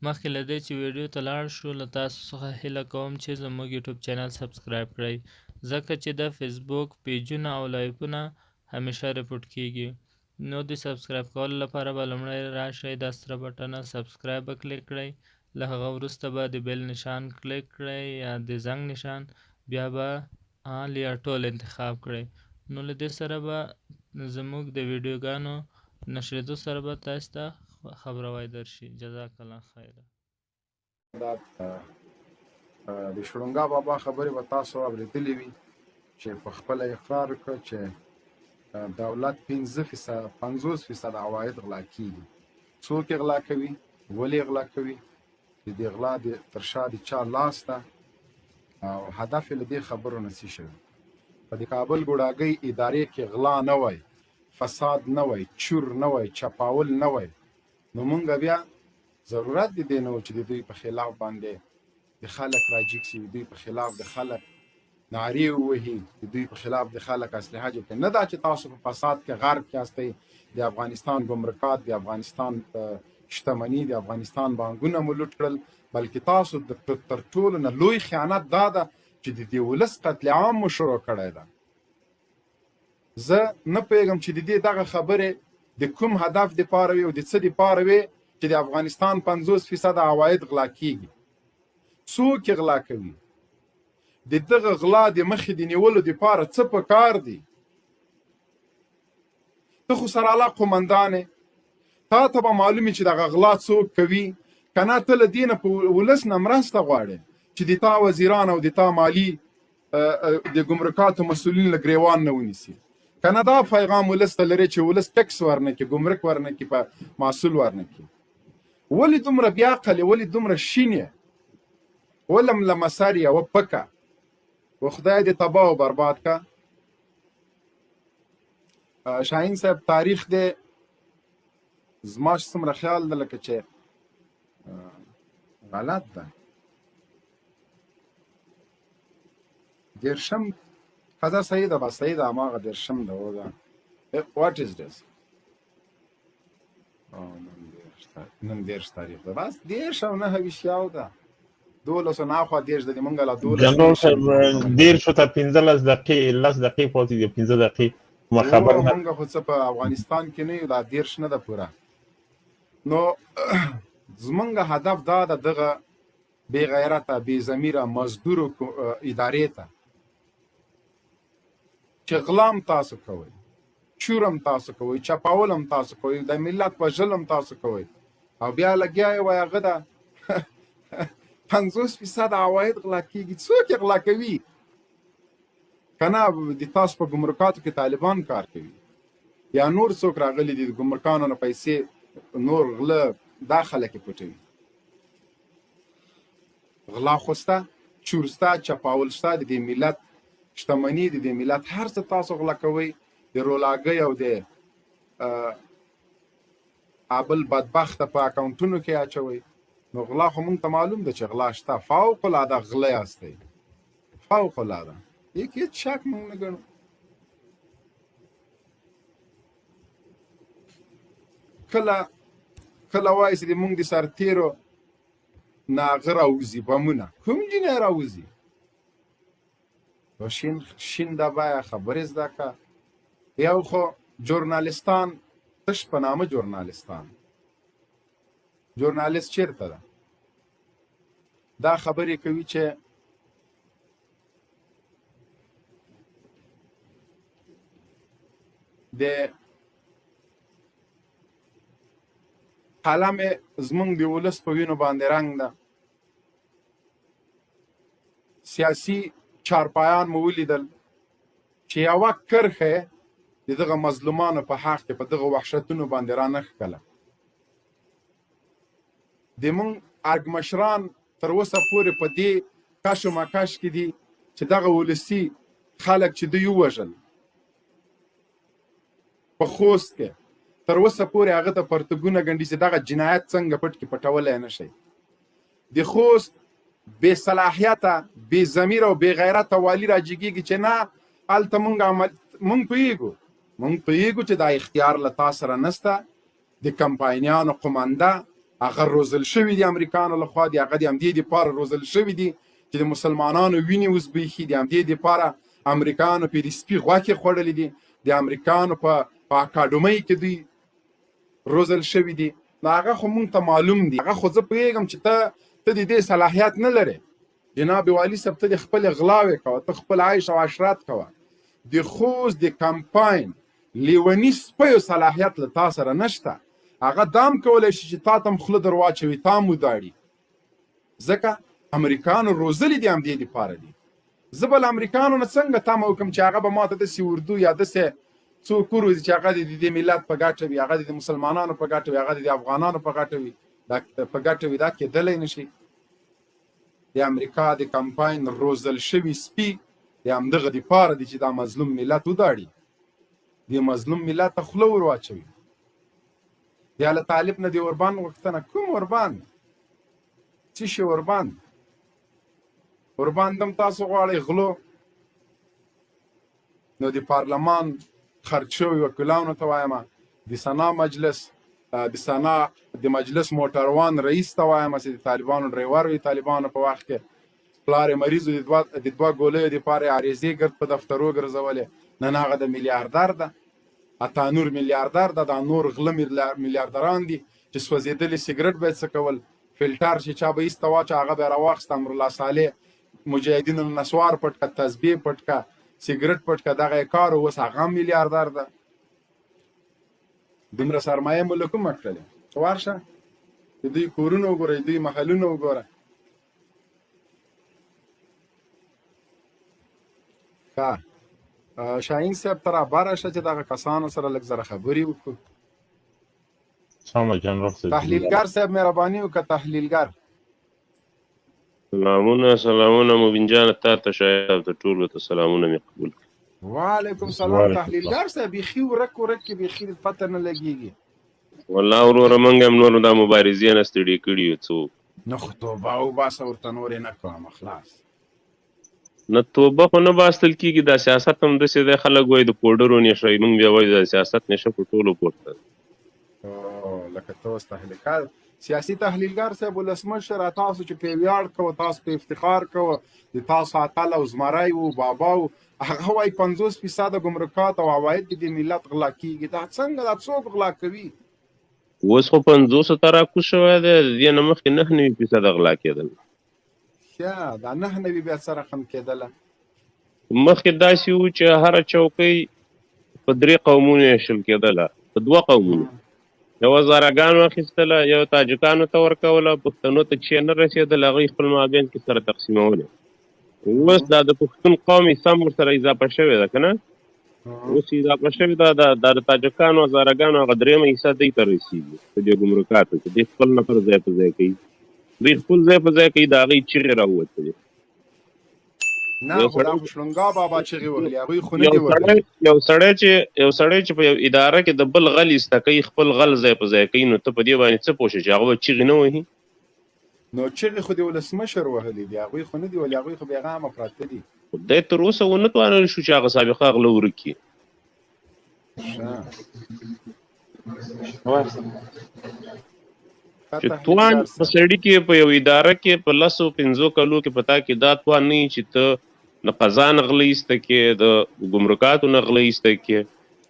مخکې له دې چې ویډیو ته لاړ شو له تاسو څخه هیله کوم چې زموږ یوټیوب چینل سبسکرایب کړئ ځکه چې د فسبوک پیجونه او لایفونه همیشه ریپورټ کیږي نو د سبسکرایب کولو لپاره به لومړی راشئ دا سره بټنه سبسکرایب به کلیک کړئ له هغه وروسته به د بیل نشان کلیک کړئ یا د زنګ نشان بیا به آل یا ټول انتخاب کړئ نو له دې سره به زموږ د ویډیوګانو نشریدو سره به تاسو ته خبروای درشي جزاک الله خیر دا د شړونګا بابا خبرې به تاسو اورېدلې وي چې په خپله اقرار وکړ چې دولت 50% عواید غلا کیږي څوک غلا کوي ولې غلا کوي د دې غلا تر شا د چا لاس ده او هدف یې له دې خبرو نه څه شوی په د کابل ګوډاګۍ ادارې کې غلا نه وای فساد نه وای چور نه وای چپاول نه وای نو مونږ بیا ضرورت دی نه و چې د دوی په خلاف باندې د خلک راجیک شي دوی په خلاف د خلک نارې ووهي د دوی په خلاف د خلک اسلحه جوړ کړي نه دا چې تاسو په فساد کې غرق یاستئ د افغانستان ګمرکات د افغانستان شتمني د افغانستان بانکونه مو لوټ کړل بلکې تاسو تر ټولو نه لوی خیانت دا ده چې د دې ولس قتل عام مو شروع کړی ده زه نه پوهېږم چې د دې دغه خبرې د کوم هدف دپاره وي او د څه دپاره وي چې د افغانستان 50% عواید غلا کیږي څوک یې غلا کوي د دغه غلا د مخې د نیولو دپاره څه پکار دي ته خو سرعلا قومندان تا ته به معلومي چې دغه غلا څوک کوي که نه ته له دې نه په ولس نه مرسته غواړې چې د تا وزیران او د تا مالي د ګمرکاتو مسؤلین له ګریوان نه ونیسي که نه دا پیغام ولس ته لري چې ولس ټکس ورنکړي ګمرک ورنکړي په محصول ورنکړي ولې دومره بیعقل ولې دومره شین یې ولم له مسر یوه پکه و خدای دې تباه و برباد که شاهین صاحب تاریخ دی زما چې څومره خیال ده لکه چې غلط ده دیرشم ښځه صحیح ده بس صحیح ده هماغه دیرشم ده و ده واټ از دس نن دیرش تاریخ ده بس دیرش او نهه ویشتیاو ده 12 ناخوا دیرش ده موږ لا 12 جنرال صاحب دیرش ته 15 دقیقې 10 دقیقې پاتې دي 15 دقیقې خبر نه موږ خو څه په افغانستان کې نه یو دا دیرش نه ده پوره نو زمونږ هدف دا ده دغه بې غیرته بې ضمیره مزدورو ادارې ته چې غلام تاسو کوئ چورم تاسو کوئ چپاولم تاسو کوئ د ملت وژلم تاسو کوئ او بیا لګیا یې وایي هغه ده 50% عواید غلا کیږي څوک یې غلا کوي که نه د تاسو په ګمرکاتو کې طالبان کار کوي یا نور څوک راغلي دي د ګمرکانو نه پیسې نور غله دا خلک یې پټوي غلا خو شته چور شته چپاول شته د دې ملت شتمني د دې ملت هر څه تاسو غلا کوئ د رولاګۍ او د ابل بدبخته په اکاونټونو کې اچوئ نو غلا خو مونږ ته معلوم ده چې غلا شته فوق العاده غله یاستئ فوق العاده هیڅ شک مونږ نه ګڼو کله وایي چې مونږ د سرتیرو نه هغه راوځي بمونه کوم جینۍ راوځي شین دا باید خبرې زده که یو خو ژورنالستان تش په نامه ژورنالیست چیرته ده دا خبرې کوي چې د قلم زمونږ د ولس په وینو باندې رنګ ده سیاسي چارپایان مو ولیدل چې یوه کرښه د دغه مظلومانو په حق کې په دغه وحشتونو باندې رانښکله د مونږ ارګمشران تر اوسه پورې په دې کش و مکش کې دي چې دغه ولسي خلک چې دوی ووژل په خوست کې تر اوسه پورې هغه ته پرتګونه ګنډي چې دغه جنایت څنګه پټ کې پټولی نه شي د خوست بې صلاحیته بې ضمیر او بې غیرته والي راجګېږي چې نه هلته مونږ پوهېږو چې دا اختیار له تا سره نسته د کمپاینیانو قمانده هغه روزل شوي دي امریکانو لخوا دي، هغه د همدې دپاره روزل شوي دي چې د مسلمانانو وینې وزبېښي، د همدې دپاره امریکانو پې د سپي غوښې خوړلې دي، د امریکانو په اکاډمۍ کې دوی روزل شوي دي. نو هغه خو مونږ ته معلوم دي. هغه خو زه پوهېږم چې ته د دې صلاحیت نه لرې. جناب والي صاحب ته د خپلې غلاوې کوه، ته خپل عیش او عشرت کوه. د خوست د کمپاین لیوني سپیو صلاحیت له تا سره نشته. هغه دام کولی شي چې تا ته هم خوله در واچوي، تا هم وداړي، ځکه امریکانو روزلي دي همدې دپاره دي. زه به له امریکانو نه څنګه تمه وکړم چې هغه به ما ته داسې اردو یا داسې څوک وروځي چې هغه د دې ملت په ګټه وي، هغه د مسلمانانو په ګټه وي، هغه د افغانانو په ګټه وي، په ګټه وي. دا کېدلی نه شي. د امریکا د کمپاین روزل شوي سپي د همدغه دپاره دي چې دا مظلوم ملت وداړي، د مظلوم ملت ته خوله ور واچوي. بیا له طالب نه د اوربان غوښتنه، کوم اوربان؟ څه شي اوربان؟ اوربان دم تاسو غواړئ غلو. نو د پارلمان خرج شوي وکیلانو ته وایم، د سنا مجلس د مجلس موټروان رئیس ته وایم چې د طالبانو ډریور وي، طالبانو په وخت کې پلار مریض د دوه ګولیو دپاره عریضې ګرد په دفترو ګرځولې. نن هغه د میلیاردر ده، اته نور میلیاردر ده. دا نور غله میلیاردران دي چې سوځېدلي سګرټ به یې څه کول، فلټر چې چا به ایسته واچه هغه به یې راواخېست، امرالله صالح مجاهدینو نسوار پټ که، تسبیح پټ که، سګرټ پټ که، دغه یې کار اوس هغه هم میلیاردر ده. دومره سرمایه مو له کومه کړلې؟ ورشه د دوی کورونه وګوره، د دوی محلونه وګوره. ښه شاهین صاحب ته رابره شه چې دغه کسانو سره لږ زره خبرې وکړو. سمه جنرال صاحب. تحلیلګر صاحب مهرباني وکړه. تحلیلګر سلامونه مبین جان، تا ته شاید ته ټولو ته سلامونه مې قبول کړي. وعلیکم سلام. تحلیلګر صاحب بیخي ورک کې بیخي پته نه لګېږي. والله وروره موږ هم نور دا مبارزې نه ستړي کړي یو څوک. نه خو توبه وباسه ورته نورې نه کوم خلاص. نه توبه خو نه باستل کېږي. دا سیاست هم داسې دی، خلک وایي د پوډرو نشه وي، موږ بیا وایو دا سیاست نشه په ټولو پورته ده. لکه ته اوس تحلیلګر سیاسي تحلیلګر صاحب ولسمشر، تاسو چې پې ویاړ کوه، تاسو پې افتخار کوه، د تاسو اتل او زمری و بابا و، هغه وایي 50% ګمرکات او عواید د ملت غلا کېږي. دا څنګه؟ دا څوک غلا کوي؟ اوس خو 50 ته راکوز شوی دی، د دې نه مخکې 99% غلا کېدل. دا 99 بیا څه رقم کېدله؟ مخکې داسې و چې هره چوکۍ په 3 قومونو ویشل کېدله، په 2 قومونو. یو هزارهګانو اخیستله، یو تاجکانو ته ورکوله، پښتنو ته چې نه رسېدل هغوی خپل مابین کې سره تقسیمولې. اوس دا د پښتون قوم سم ورسره اضافه شوې ده که نه؟ اوس اضافه شوې ده. دا د تاجکانو هزارهګانو هغه 3 حصه دوی ته رسېږي په دې ګمرکاتو کې. دوی خپل نفر ځای په ځای کوي، دوی خپل ځای په ځای کوي، د هغوی چغې راووتلې. نه خو دا خو شلونګا بابا چغې وهلې، هغوی خو نه دي وهلې. یو سړی چې په یو اداره کې د بل غل ایسته کوي، خپل غل ځای په ځای کوي، نو ته په دې باندې څه پوه شې چې هغه به چغې نه وهي؟ نو چغې خو د ولسمشر وهلې دي، هغوی خو نه دي وهلې، هغوی خو بېغامه پراته دي. خدای تر اوسه ونه توانلی شو چې هغه سابقه غله ورک کړي. چې توان په سړي کې په یو اداره کې په 10-15 کلو کې پتا کې دا توان نه وي چې ته د قضا نه غله ایسته کې، د ګمرکاتو نه غله ایسته کې.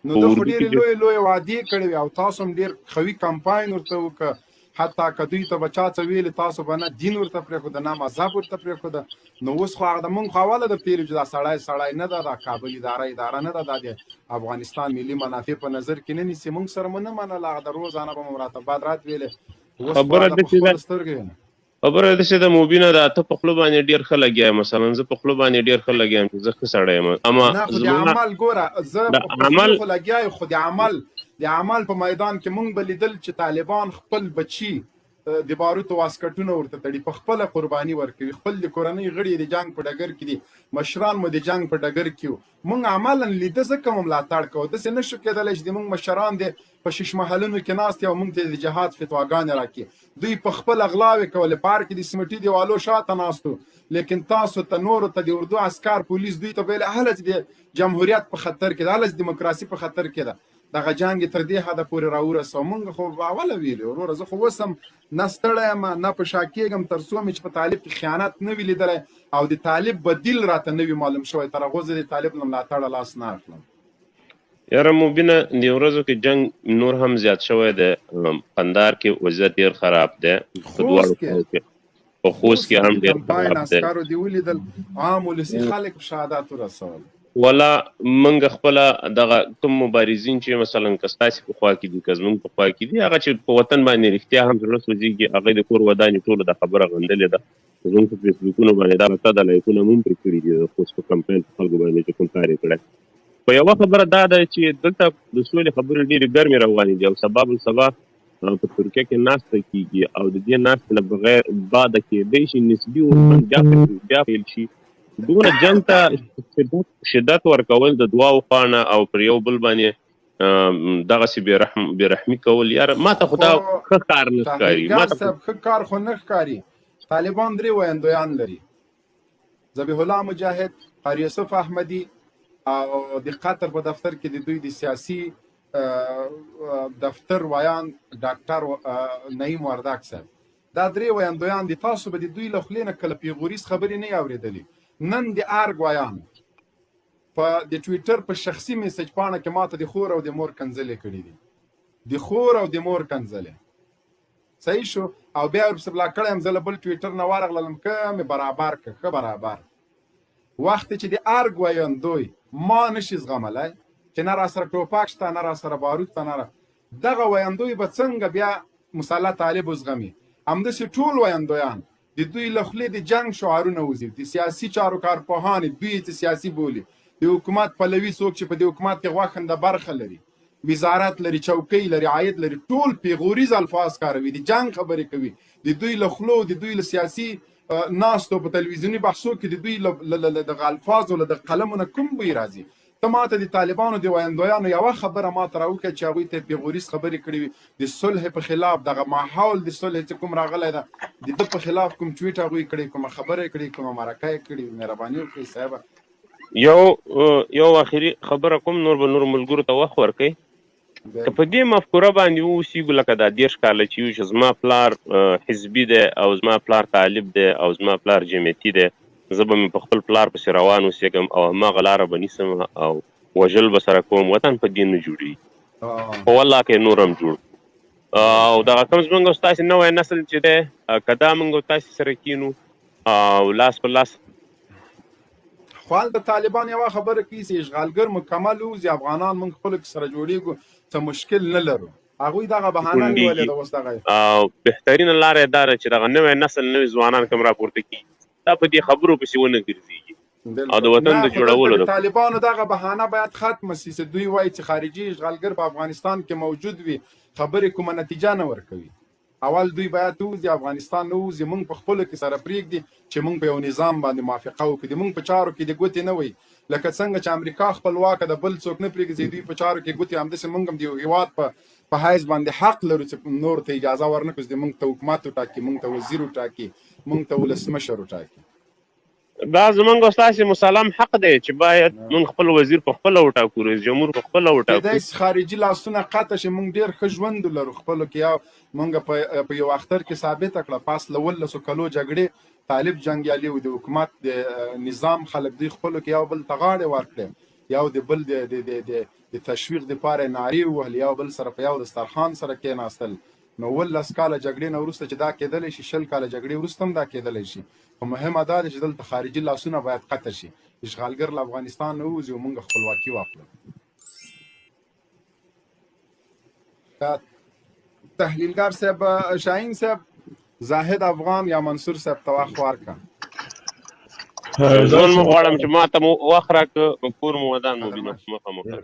نو ده خو ډېرې لویې وعدې کړې وې او تاسو هم ډېر قوي کمپاین ورته وکړه. حتی که دوی ته به چا څه ویلې، تاسو به نه دین ورته پرېښوده، نه مذهب ورته پرېښوده. نو اوس خو هغه د مونږ خو اوله د پیرو چې دا سړی نه ده، دا کابل اداره نه ده، دا د افغانستان ملي منافع په نظر کې نه نیسي. مونږ سره مو نه منله، هغه د روزانه به مو مراتبات ویلې. خبره داسې ده مبینه، دا ته په خوله باندې ډېر ښه لګیا یم. مثلا زه په خوله باندې ډېر ښه لګیا یم چې زه ښه سړی یم، اما نه خو د عمل ګوره، زه په خوله خو لګیا یم، خو د عمل په میدان کې مونږ به لیدل چې طالبان خپل بچي د باروتو واسکټونه ورته تړي، په خپله قرباني ورکوي، خپل د کورنۍ غړي د جنګ په ډګر کې دي، مشران مو د جنګ په ډګر کې وو. مونږ عملا لیده ځکه مو ملاتړ کوو. داسې نه شو کېدلی چې د مونږ مشران د په شیش محلونو کې ناست او مونږ ته د جهاد فتواګانې راکړي. دوی په خپله غلاوې کولې، پارک د سمټي دیوالو شاته ناستو، لیکن تاسو ته نورو ته د اردو عسکر پولیس دوی ته ویل هله چې د جمهوریت په خطر کې ده، هله چې دیموکراسي په خطر کې ده. دغه جنګ تر دې حده پورې راورسو. موږ خو اوله ویلو وروره، زه خو اوس هم نه ستړی یم نه په شا کېږم تر څو مې چې په طالب کې خیانت نه وي لیدلی او د طالب بدیل راته نه وي معلوم شوی، تر هغو زه د طالب نه ملاتړه لاس نه اخلم. یاره مبینه دې ورځو کې جنگ نور هم زیات شوی دی. قندار کې وضعیت ډېر خراب دی، په دواړو خواو کې، په خوست کې هم ډېر خراب دی. عسکرو دې ولیدل عام ولسي خلک شهادت ورسول. ولا منګ خپله دغه کوم مبارزین چې مثلا که ستاسې په خوا کې دي که زموږ په خوا کې دي، هغه چې په وطن باندې رښتیا هم زړه سوځېږي، هغوی د کور ودانې ټولو دا خبره غندلې ده. زموږ په فیسبوکونو باندې دا بته د لایکونه هم پرې کړي دي، د خوست په کمپاین په خلکو باندې چې کوم کار یې کړی. په یوه خبره دا ده چې دلته د سولې خبرې ډېرې ګرمې روانې دي او سبا بالسبا په ترکیه کې ناسته کېږي او د دې ناستې نه بغیر بعده کېدی شي نسبي اوربند بیا پیل شي. دونه جنګ ته شدت ورکول د دواړو خوا نه او پر یو بل باندې دغسې بېرحمي کول، یاره ما ته خو دا ښه کار نه ښکاري. ښه کار خو نه ښکاري. طالبان 3 ویندویان لري، ذبیح الله مجاهد، قاری یوسف احمدي او د قطر په دفتر کې د دوی د سیاسي دفتر ویان ډاکټر نعیم وردک صاحب. دا 3 ویندویان دي. تاسو به د دوی له خولې نه کله پیغوریز خبرې نه اورېدلې. نن د ارګ ویان په د ټویټر په شخصي میسج پاڼه کې ماته د خور او د مور کنځلې کړي دي، د خور او د مور کنځلې. صحیح شو. او بیا ورپسې بلاک کړی یم، زه له بل ټویټر نه ورغلم که مې برابر که ښه برابر. وخت چې د ارګ ویندوی ما نشي زغملی چې نه را سره ټوپک شته نه را سره بارود ته نه دغه ویندوی به څنګه بیا مسلح طالب وزغمي. همداسې ټول ویندویان د دوی له خولې د جنګ شعارونه وځي، د سیاسي چارو کارپوهان دوی چې سیاسي بولي، د حکومت پلوي څوک چې په دې حکومت کې غوښنده برخه لري، وزارت لري، چوکۍ لري، عاید لري، ټول پیغوریز الفاظ کاروي، د جنګ خبرې کوي. د دوی له خولو د دوی له سیاسي ناستو په تلویزیوني بحثو کې د دوی دغه الفاظو له قلمونه کوم بوی راځي. ته ماته د طالبانو د ویندویانو یوه خبره ماته راوکړه چې هغوی ته پیغوریز خبرې کړې وي د صلح په خلاف، دغه ماحول د صلح چې کوم راغلی ده د ده په خلاف کوم ټویټ هغوی کړی، کومه خبره یې کړې، کومه مرکه یې کړې. مهرباني وکړئ صاحبه. یو آخري خبره کوم، نور به نورو ملګرو ته وخت ورکوئ. که په دې مفکوره باندې واوسېږو لکه دا 30 کاله چې یو چې زما پلار حزبي دی او زما پلار طالب دی او زما پلار جمعیتي دی، زه به مې په خپل پلار پسې روان اوسېږم او هماغه لاره به نیسم او وژل به سره کوم، وطن په دې نه جوړېږي. په والله کې نور هم جوړ او دغه کوم زموږ او ستاسې نوی نسل چې دی که دا موږ او تاسې سره کینو او لاس په لاس. خو د طالبان یوه خبره کوي چې اشغالګر مکمل وځي، افغانان موږ خپلو کې سره جوړېږو، څه مشکل نه لرو. هغوی دغه بهانه نیولې ده اوس. دغه او بهترینه لاره یې دا ده چې دغه نوی نسل نوي ځوانان کوم راپورته کېږي دا په دې خبرو پسې ونه ګرځېږي او د وطن د جوړولو د طالبانو دغه بهانه باید ختمه سي چې دوی وایي چې خارجي اشغالګر په افغانستان کې موجود وي، خبرې کومه نتیجه نه ورکوي. اول دوی باید وځي، افغانستان نه وځي، موږ په خپلو کې سره پرېږدي چې موږ په یو نظام باندې موافقه وکړو. موږ په چارو کې د ګوتې نه وي، لکه څنګه چې امریکا خپلواکه د بل څوک نه پرېږدي، دوی په چارو کې ګوتې. همداسې موږ هم د یو هېواد په حیث باندې حق لرو چې نور ته اجازه ورنکړو چې موږ ته حکومت وټاکي، موږ ته وزیر وټاکي، موږ ته ولسمشر وټاکي. دا زمونږ او ستاسې مسلم حق دی چې باید موږ خپل وزیر په خپله وټاکو، رئیس جمهور په خپله وټاکو. کېدای شي خارجي لاسونه قطع شي، موږ ډېر ښه ژوند لرو خپلو کې. یا موږ په یو اختر کې ثابته کړه پاس له 19 کلو جګړې طالب جنګیالي او د حکومت د نظام خلک دوی خپلو کې یو بل ته غاړې ورکړې، یو د بل د تشویق دپاره یې نارې ووهلې، یو بل سره په یو دسترخوان سره کېناستل. نو 19 کاله جګړې نه وروسته چې دا کېدلی شي، 20 کاله جګړې وروسته هم دا کېدلی شي. خو مهمه دا ده چې دلته خارجي لاسونه باید قطع شي، اشغالګر له افغانستان نه ووځي او موږ خپلواکي واخلو. تحلیلګر صاحب شاهین صاحب، زاهد افغان یا منصور صاحب ته وخت ورکړه. زه مو غواړم چې ما ته مو وخت راکړه، کور مو ودان مو بینه مخه مو کړه.